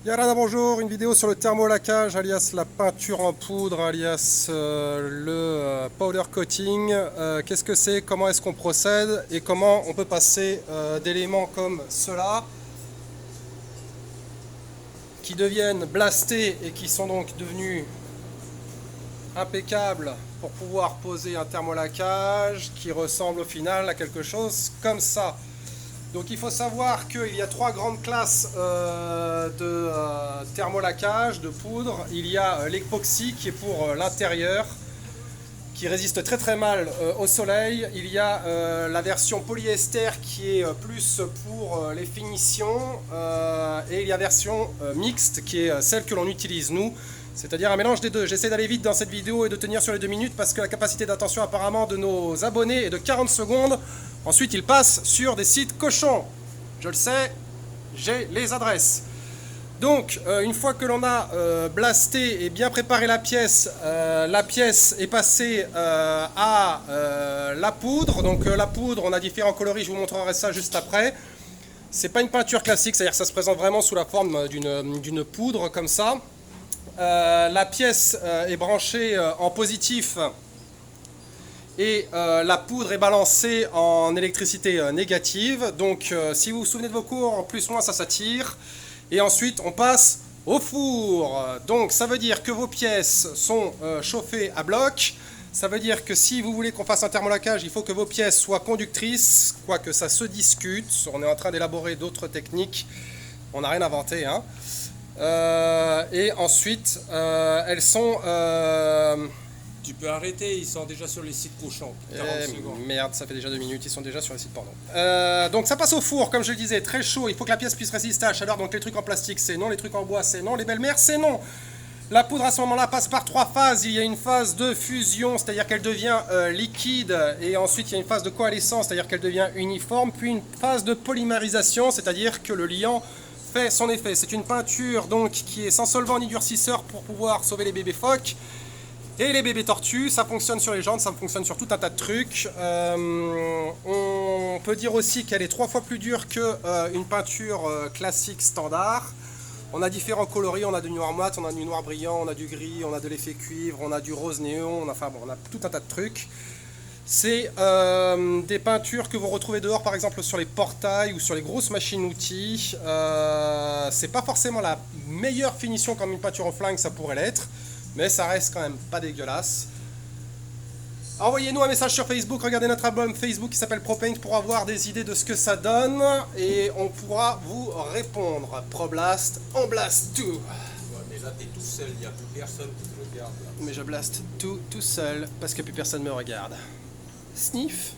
Yarana, bonjour, une vidéo sur le thermolaquage, alias la peinture en poudre, alias powder coating. Qu'est-ce que c'est, comment est-ce qu'on procède et comment on peut passer d'éléments comme cela qui deviennent blastés et qui sont donc devenus impeccables pour pouvoir poser un thermolaquage qui ressemble au final à quelque chose comme ça. Donc il faut savoir qu'il y a trois grandes classes de thermolaquage, de poudre. Il y a l'époxy qui est pour l'intérieur, qui résiste très très mal au soleil. Il y a la version polyester qui est plus pour les finitions. Et il y a la version mixte qui est celle que l'on utilise nous. C'est-à-dire un mélange des deux. J'essaie d'aller vite dans cette vidéo et de tenir sur les 2 minutes parce que la capacité d'attention apparemment de nos abonnés est de 40 secondes. Ensuite, ils passent sur des sites cochons. Je le sais, j'ai les adresses. Donc, une fois que l'on a blasté et bien préparé la pièce est passée à la poudre. Donc la poudre, on a différents coloris, je vous montrerai ça juste après. C'est pas une peinture classique, c'est-à-dire que ça se présente vraiment sous la forme d'une poudre comme ça. La pièce est branchée en positif et la poudre est balancée en électricité négative. Donc si vous vous souvenez de vos cours, en plus moins ça s'attire. Et ensuite on passe au four. Donc ça veut dire que vos pièces sont chauffées à bloc. Ça veut dire que si vous voulez qu'on fasse un thermolaquage, il faut que vos pièces soient conductrices, quoique ça se discute. On est en train d'élaborer d'autres techniques. On n'a rien inventé, hein. Et ensuite, elles sont... Tu peux arrêter, ils sont déjà sur les sites cochons. 40 secondes. Merde, ça fait déjà 2 minutes, ils sont déjà sur les sites porno. Donc ça passe au four, comme je le disais, très chaud. Il faut que la pièce puisse résister à la chaleur. Donc les trucs en plastique, c'est non. Les trucs en bois, c'est non. Les belles-mères, c'est non. La poudre à ce moment-là passe par 3 phases. Il y a une phase de fusion, c'est-à-dire qu'elle devient liquide. Et ensuite, il y a une phase de coalescence, c'est-à-dire qu'elle devient uniforme. Puis une phase de polymérisation, c'est-à-dire que le liant fait son effet. C'est une peinture donc qui est sans solvant ni durcisseur pour pouvoir sauver les bébés phoques et les bébés tortues. Ça fonctionne sur les jantes, ça fonctionne sur tout un tas de trucs. On peut dire aussi qu'elle est 3 fois plus dure qu'une peinture classique standard. On a différents coloris, on a du noir mat, on a du noir brillant, on a du gris, on a de l'effet cuivre, on a du rose néon, enfin bon, on a tout un tas de trucs. C'est des peintures que vous retrouvez dehors, par exemple sur les portails ou sur les grosses machines-outils. C'est pas forcément la meilleure finition comme une peinture au flingue, ça pourrait l'être, mais ça reste quand même pas dégueulasse. Envoyez-nous un message sur Facebook, regardez notre album Facebook qui s'appelle ProPaint pour avoir des idées de ce que ça donne et on pourra vous répondre. ProBlast, on blast tout. Ouais, mais là, t'es tout seul, il n'y a plus personne qui te regarde. Là. Mais je blast tout seul parce que plus personne me regarde. Sniff.